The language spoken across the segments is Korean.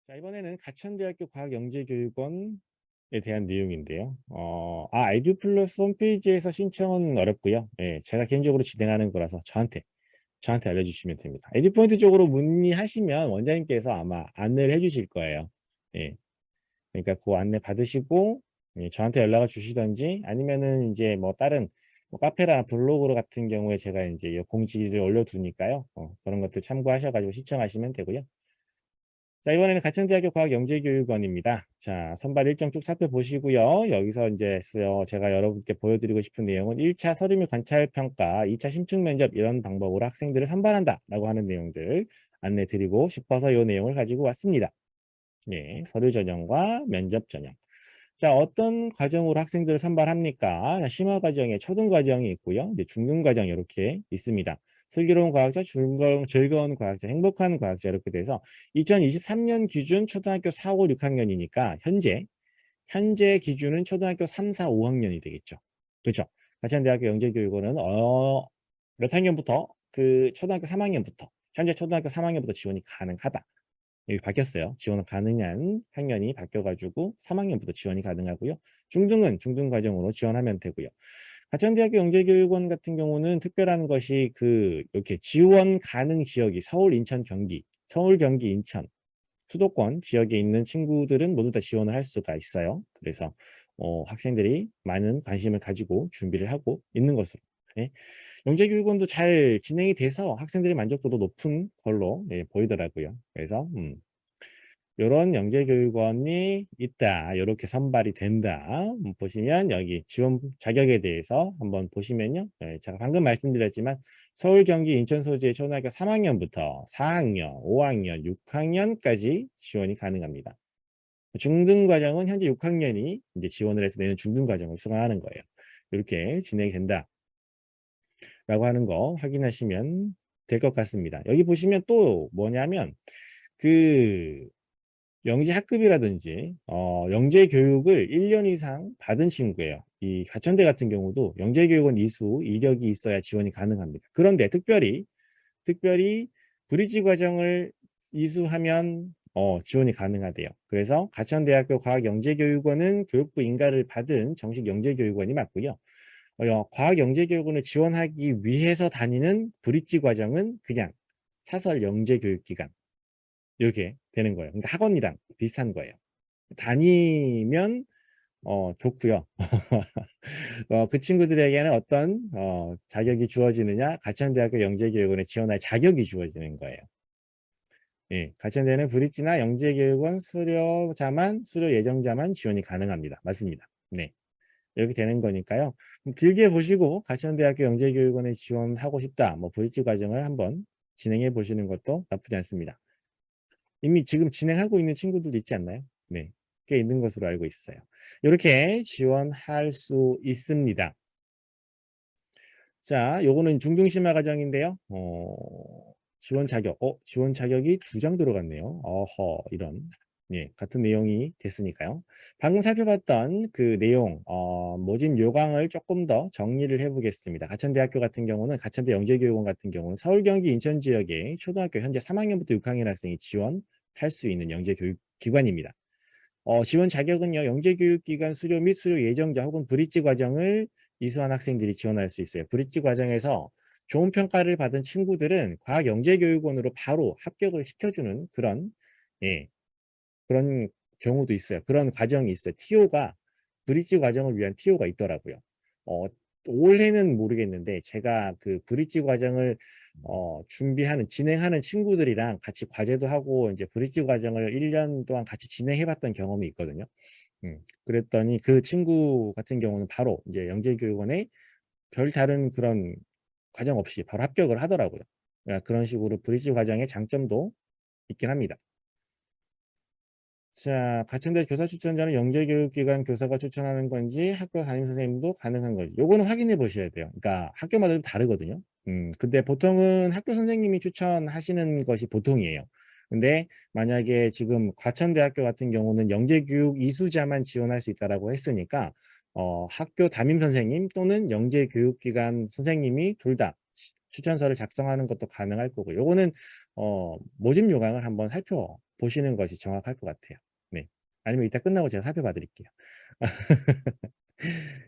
자, 이번에는 가천대학교 과학영재교육원에 대한 내용인데요. 에듀플러스 홈페이지에서 신청은 어렵고요. 예, 제가 개인적으로 진행하는 거라서 저한테 알려주시면 됩니다. 에듀포인트 쪽으로 문의하시면 원장님께서 아마 안내를 해주실 거예요. 예, 그러니까 그 안내 받으시고 예, 저한테 연락을 주시던지 아니면은 이제 뭐 다른 뭐 카페나 블로그 같은 경우에 제가 이제 공지를 올려두니까요. 그런 것들 참고하셔가지고 신청하시면 되고요. 자, 이번에는 가천대학교 과학영재교육원입니다. 자, 선발 일정 쭉 살펴보시고요. 여기서 이제 제가 여러분께 보여드리고 싶은 내용은 1차 서류 및 관찰평가, 2차 심층 면접 이런 방법으로 학생들을 선발한다라고 하는 내용들 안내 드리고 싶어서 이 내용을 가지고 왔습니다. 예, 서류 전형과 면접 전형. 자, 어떤 과정으로 학생들을 선발합니까? 심화 과정에 초등 과정이 있고요. 이제 중등 과정이 이렇게 있습니다. 슬기로운 과학자, 즐거운 과학자, 행복한 과학자 이렇게 돼서 2023년 기준 초등학교 4, 5, 6학년이니까 현재 기준은 초등학교 3, 4, 5학년이 되겠죠. 그렇죠? 가천대학교 영재교육원은 몇 학년부터 그 초등학교 3학년부터 현재 초등학교 3학년부터 지원이 가능하다. 여기 바뀌었어요. 지원 가능한 학년이 바뀌어가지고 3학년부터 지원이 가능하고요. 중등은 중등 과정으로 지원하면 되고요. 가천대학교 영재교육원 같은 경우는 특별한 것이 이렇게 지원 가능 지역이 서울, 인천, 경기, 서울, 경기, 인천 수도권 지역에 있는 친구들은 모두 다 지원을 할 수가 있어요. 그래서 학생들이 많은 관심을 가지고 준비를 하고 있는 것으로. 네. 영재교육원도 잘 진행이 돼서 학생들의 만족도도 높은 걸로 보이더라고요. 그래서 이런 영재교육원이 있다. 이렇게 선발이 된다. 보시면 여기 지원 자격에 대해서 한번 보시면요. 제가 방금 말씀드렸지만 서울, 경기, 인천 소재의 초등학교 3학년부터 4학년, 5학년, 6학년까지 지원이 가능합니다. 중등 과정은 현재 6학년이 이제 지원을 해서 내는 중등 과정을 수강하는 거예요. 이렇게 진행이 된다라고 하는 거 확인하시면 될 것 같습니다. 여기 보시면 또 뭐냐면 영재 학급이라든지 영재 교육을 1년 이상 받은 친구예요. 이 가천대 같은 경우도 영재 교육원 이수 이력이 있어야 지원이 가능합니다. 그런데 특별히 브리지 과정을 이수하면 지원이 가능하대요. 그래서 가천대학교 과학영재교육원은 교육부 인가를 받은 정식 영재교육원이 맞고요. 과학영재교육원을 지원하기 위해서 다니는 브리지 과정은 그냥 사설 영재교육기관 이렇게 되는 거예요. 그러니까 학원이랑 비슷한 거예요. 다니면 좋고요. 그 친구들에게는 어떤 자격이 주어지느냐? 가천대학교 영재교육원에 지원할 자격이 주어지는 거예요. 예, 가천대는 브릿지나 영재교육원 수료 예정자만 지원이 가능합니다. 맞습니다. 네, 이렇게 되는 거니까요. 길게 보시고 가천대학교 영재교육원에 지원하고 싶다. 뭐 브릿지 과정을 한번 진행해 보시는 것도 나쁘지 않습니다. 이미 지금 진행하고 있는 친구들도 있지 않나요? 네, 꽤 있는 것으로 알고 있어요. 이렇게 지원할 수 있습니다. 자, 요거는 중등심화 과정인데요. 지원 자격이 2장 들어갔네요. 이런. 예, 같은 내용이 됐으니까요. 방금 살펴봤던 그 내용, 모집 요강을 조금 더 정리를 해보겠습니다. 가천대학교 같은 경우는, 가천대 영재교육원 같은 경우는 서울, 경기, 인천 지역에 초등학교 현재 3학년부터 6학년 학생이 지원할 수 있는 영재교육기관입니다. 지원 자격은요, 영재교육기관 수료 및 수료 예정자 혹은 브릿지 과정을 이수한 학생들이 지원할 수 있어요. 브릿지 과정에서 좋은 평가를 받은 친구들은 과학영재교육원으로 바로 합격을 시켜주는 예, 그런 경우도 있어요. 그런 과정이 있어요. 브릿지 과정을 위한 TO가 있더라고요. 어, 올해는 모르겠는데 제가 그 브릿지 과정을 진행하는 친구들이랑 같이 과제도 하고 이제 브릿지 과정을 1년 동안 같이 진행해봤던 경험이 있거든요. 그랬더니 그 친구 같은 경우는 바로 이제 영재교육원에 별 다른 그런 과정 없이 바로 합격을 하더라고요. 그러니까 그런 식으로 브릿지 과정의 장점도 있긴 합니다. 자, 가천대 교사 추천자는 영재교육기관 교사가 추천하는 건지 학교 담임선생님도 가능한 건지 요거는 확인해 보셔야 돼요. 그러니까 학교마다 좀 다르거든요. 근데 보통은 학교 선생님이 추천하시는 것이 보통이에요. 근데 만약에 지금 과천대학교 같은 경우는 영재교육 이수자만 지원할 수 있다라고 했으니까 학교 담임선생님 또는 영재교육기관 선생님이 둘 다 추천서를 작성하는 것도 가능할 거고 요거는 모집 요강을 한번 보시는 것이 정확할 것 같아요. 네. 아니면 이따 끝나고 제가 살펴봐 드릴게요.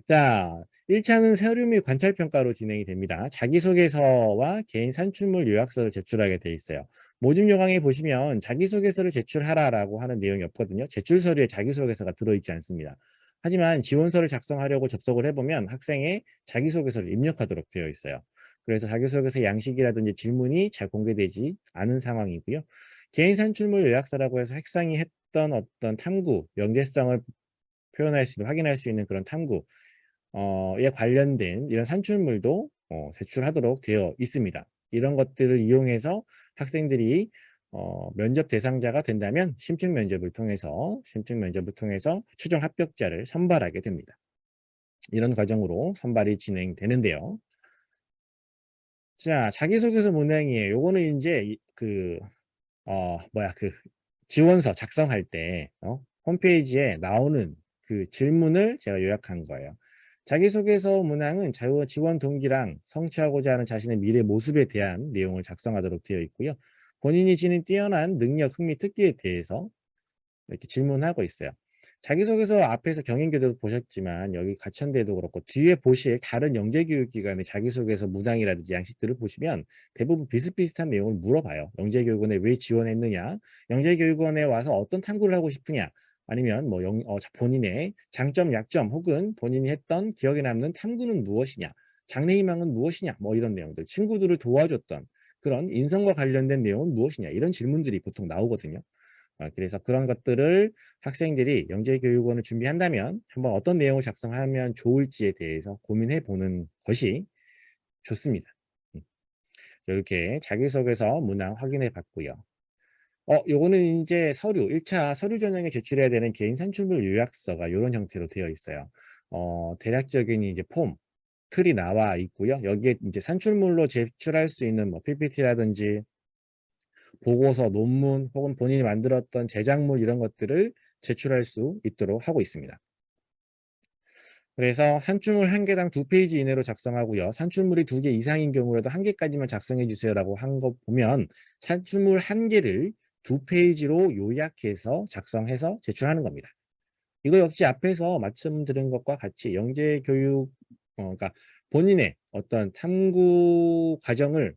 자, 1차는 서류 및 관찰 평가로 진행이 됩니다. 자기소개서와 개인 산출물 요약서를 제출하게 돼 있어요. 모집 요강에 보시면 자기소개서를 제출하라라고 하는 내용이 없거든요. 제출 서류에 자기소개서가 들어있지 않습니다. 하지만 지원서를 작성하려고 접속을 해보면 학생의 자기소개서를 입력하도록 되어 있어요. 그래서 자기소개서 양식이라든지 질문이 잘 공개되지 않은 상황이고요. 개인 산출물 요약서라고 해서 학생이 했던 어떤 탐구, 연계성을 표현할 수 있는, 확인할 수 있는 그런 탐구 에 관련된 이런 산출물도 제출하도록 되어 있습니다. 이런 것들을 이용해서 학생들이 면접 대상자가 된다면 심층 면접을 통해서 최종 합격자를 선발하게 됩니다. 이런 과정으로 선발이 진행되는데요. 자, 자기소개서 문항이에요. 요거는 이제 그 지원서 작성할 때 홈페이지에 나오는 그 질문을 제가 요약한 거예요. 자기소개서 문항은 지원 동기랑 성취하고자 하는 자신의 미래 모습에 대한 내용을 작성하도록 되어 있고요. 본인이 지닌 뛰어난 능력, 흥미, 특기에 대해서 이렇게 질문하고 있어요. 자기소개서 앞에서 경인교대도 보셨지만 여기 가천대도 그렇고 뒤에 보실 다른 영재교육기관의 자기소개서 문항이라든지 양식들을 보시면 대부분 비슷비슷한 내용을 물어봐요. 영재교육원에 왜 지원했느냐, 영재교육원에 와서 어떤 탐구를 하고 싶으냐, 아니면 뭐 본인의 장점, 약점 혹은 본인이 했던 기억에 남는 탐구는 무엇이냐, 장래희망은 무엇이냐, 뭐 이런 내용들, 친구들을 도와줬던 그런 인성과 관련된 내용은 무엇이냐, 이런 질문들이 보통 나오거든요. 그래서 그런 것들을 학생들이 영재교육원을 준비한다면 한번 어떤 내용을 작성하면 좋을지에 대해서 고민해 보는 것이 좋습니다. 이렇게 자기소개서 문항 확인해 봤고요. 요거는 이제 1차 서류 전형에 제출해야 되는 개인 산출물 요약서가 이런 형태로 되어 있어요. 대략적인 이제 틀이 나와 있고요. 여기에 이제 산출물로 제출할 수 있는 뭐 PPT라든지 보고서, 논문 혹은 본인이 만들었던 제작물 이런 것들을 제출할 수 있도록 하고 있습니다. 그래서 산출물 1개당 2페이지 이내로 작성하고요. 산출물이 2개 이상인 경우라도 1개까지만 작성해 주세요라고 한 거 보면 산출물 1개를 2페이지로 요약해서 작성해서 제출하는 겁니다. 이거 역시 앞에서 말씀드린 것과 같이 영재교육 그러니까 본인의 어떤 탐구 과정을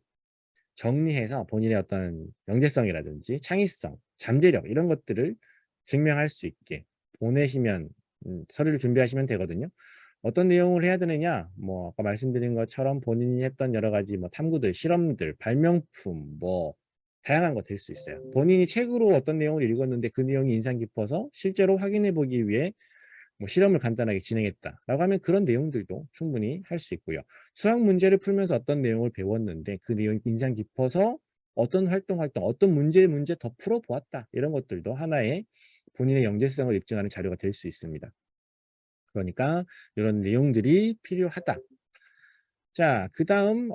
정리해서 본인의 어떤 영재성이라든지 창의성, 잠재력 이런 것들을 증명할 수 있게 보내시면 서류를 준비하시면 되거든요. 어떤 내용을 해야 되느냐? 뭐 아까 말씀드린 것처럼 본인이 했던 여러 가지 뭐 탐구들, 실험들, 발명품 뭐 다양한 거 될 수 있어요. 본인이 책으로 어떤 내용을 읽었는데 그 내용이 인상 깊어서 실제로 확인해 보기 위해 뭐 실험을 간단하게 진행했다라고 하면 그런 내용들도 충분히 할 수 있고요. 수학 문제를 풀면서 어떤 내용을 배웠는데 그 내용이 인상 깊어서 어떤 활동, 어떤 문제 더 풀어보았다. 이런 것들도 하나의 본인의 영재성을 입증하는 자료가 될 수 있습니다. 그러니까 이런 내용들이 필요하다. 자, 그 다음,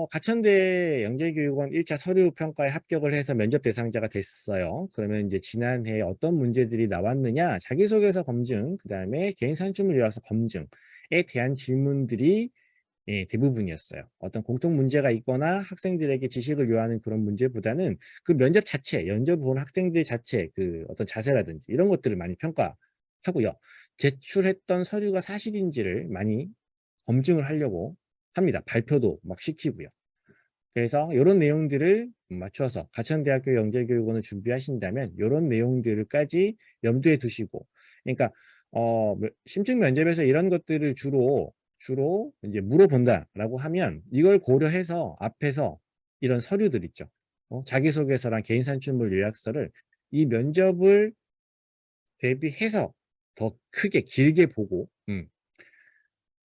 가천대 영재교육원 1차 서류 평가에 합격을 해서 면접 대상자가 됐어요. 그러면 이제 지난해 어떤 문제들이 나왔느냐, 자기소개서 검증, 그 다음에 개인 산출물 요약서 검증에 대한 질문들이 대부분이었어요. 어떤 공통 문제가 있거나 학생들에게 지식을 요하는 그런 문제보다는 그 면접 자체, 면접 본 학생들 자체 그 어떤 자세라든지 이런 것들을 많이 평가하고요. 제출했던 서류가 사실인지를 많이 검증을 하려고 합니다. 발표도 막 시키고요. 그래서 이런 내용들을 맞춰서 가천대학교 영재교육원을 준비하신다면 이런 내용들까지 염두에 두시고 그러니까 심층 면접에서 이런 것들을 주로 이제 물어본다라고 하면 이걸 고려해서 앞에서 이런 서류들 있죠. 자기소개서랑 개인 산출물 요약서를 이 면접을 대비해서 더 크게 길게 보고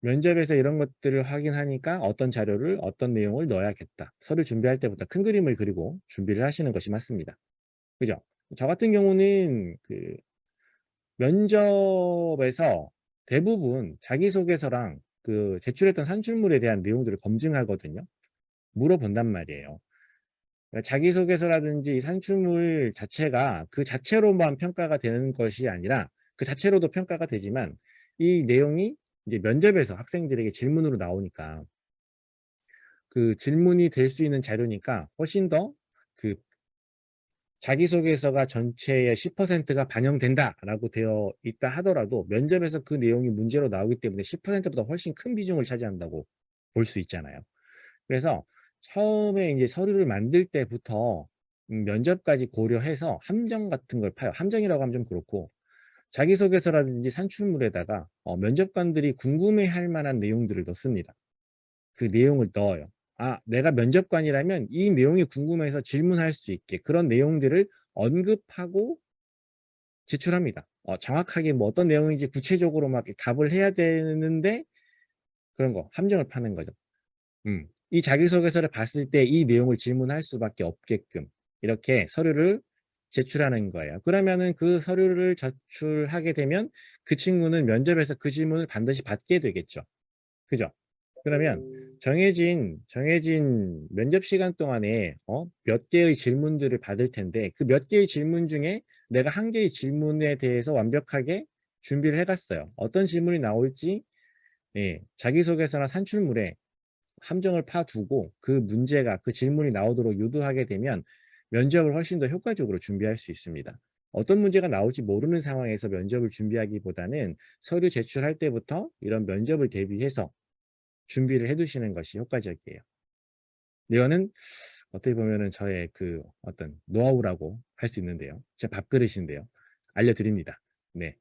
면접에서 이런 것들을 확인하니까 어떤 자료를 어떤 내용을 넣어야겠다. 서류 준비할 때부터 큰 그림을 그리고 준비를 하시는 것이 맞습니다. 그죠? 저 같은 경우는 그 면접에서 대부분 자기소개서랑 그 제출했던 산출물에 대한 내용들을 검증하거든요. 물어본단 말이에요. 그러니까 자기소개서라든지 산출물 자체가 그 자체로만 평가가 되는 것이 아니라 그 자체로도 평가가 되지만 이 내용이 이제 면접에서 학생들에게 질문으로 나오니까 그 질문이 될 수 있는 자료니까 훨씬 더 그 자기소개서가 전체의 10%가 반영된다라고 되어 있다 하더라도 면접에서 그 내용이 문제로 나오기 때문에 10%보다 훨씬 큰 비중을 차지한다고 볼 수 있잖아요. 그래서 처음에 이제 서류를 만들 때부터 면접까지 고려해서 함정 같은 걸 파요. 함정이라고 하면 좀 그렇고 자기소개서라든지 산출물에다가 면접관들이 궁금해할 만한 내용들을 넣습니다. 그 내용을 넣어요. 아, 내가 면접관이라면 이 내용이 궁금해서 질문할 수 있게 그런 내용들을 언급하고 제출합니다. 정확하게 뭐 어떤 내용인지 구체적으로 막 답을 해야 되는데 그런 거 함정을 파는 거죠. 이 자기소개서를 봤을 때 이 내용을 질문할 수밖에 없게끔 이렇게 서류를 제출하는 거예요. 그러면은 그 서류를 제출하게 되면 그 친구는 면접에서 그 질문을 반드시 받게 되겠죠. 그죠? 그러면 정해진 면접 시간 동안에 몇 개의 질문들을 받을 텐데 그 몇 개의 질문 중에 내가 한 개의 질문에 대해서 완벽하게 준비를 해갔어요. 어떤 질문이 나올지 예, 자기소개서나 산출물에 함정을 파두고 그 문제가 그 질문이 나오도록 유도하게 되면 면접을 훨씬 더 효과적으로 준비할 수 있습니다. 어떤 문제가 나올지 모르는 상황에서 면접을 준비하기보다는 서류 제출할 때부터 이런 면접을 대비해서 준비를 해두시는 것이 효과적이에요. 이거는 어떻게 보면은 저의 그 어떤 노하우라고 할 수 있는데요. 제 밥그릇인데요. 알려드립니다. 네.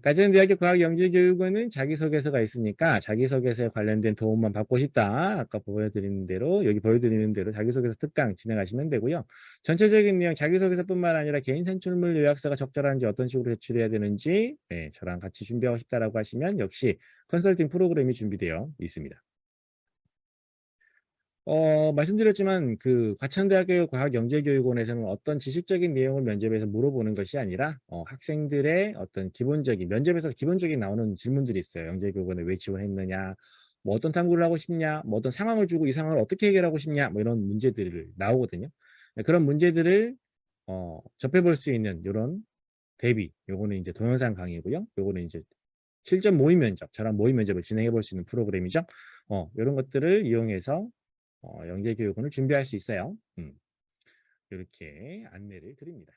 가정대학교 과학영재교육원은 자기소개서가 있으니까 자기소개서에 관련된 도움만 받고 싶다. 아까 보여드리는 대로 여기 보여드리는 대로 자기소개서 특강 진행하시면 되고요. 전체적인 내용 자기소개서뿐만 아니라 개인 산출물 요약서가 적절한지 어떤 식으로 제출해야 되는지 네, 저랑 같이 준비하고 싶다라고 하시면 역시 컨설팅 프로그램이 준비되어 있습니다. 말씀드렸지만 그 과천대학교 과학영재교육원에서는 어떤 지식적인 내용을 면접에서 물어보는 것이 아니라 학생들의 어떤 기본적인 면접에서 기본적인 나오는 질문들이 있어요. 영재교육원에 왜 지원했느냐, 뭐 어떤 탐구를 하고 싶냐, 뭐 어떤 상황을 주고 이 상황을 어떻게 해결하고 싶냐, 뭐 이런 문제들을 나오거든요. 네, 그런 문제들을 접해볼 수 있는 이런 대비, 요거는 이제 동영상 강의고요. 요거는 이제 실전 모의 면접, 저랑 모의 면접을 진행해 볼 수 있는 프로그램이죠. 이런 것들을 이용해서 영재교육원을 준비할 수 있어요. 이렇게 안내를 드립니다.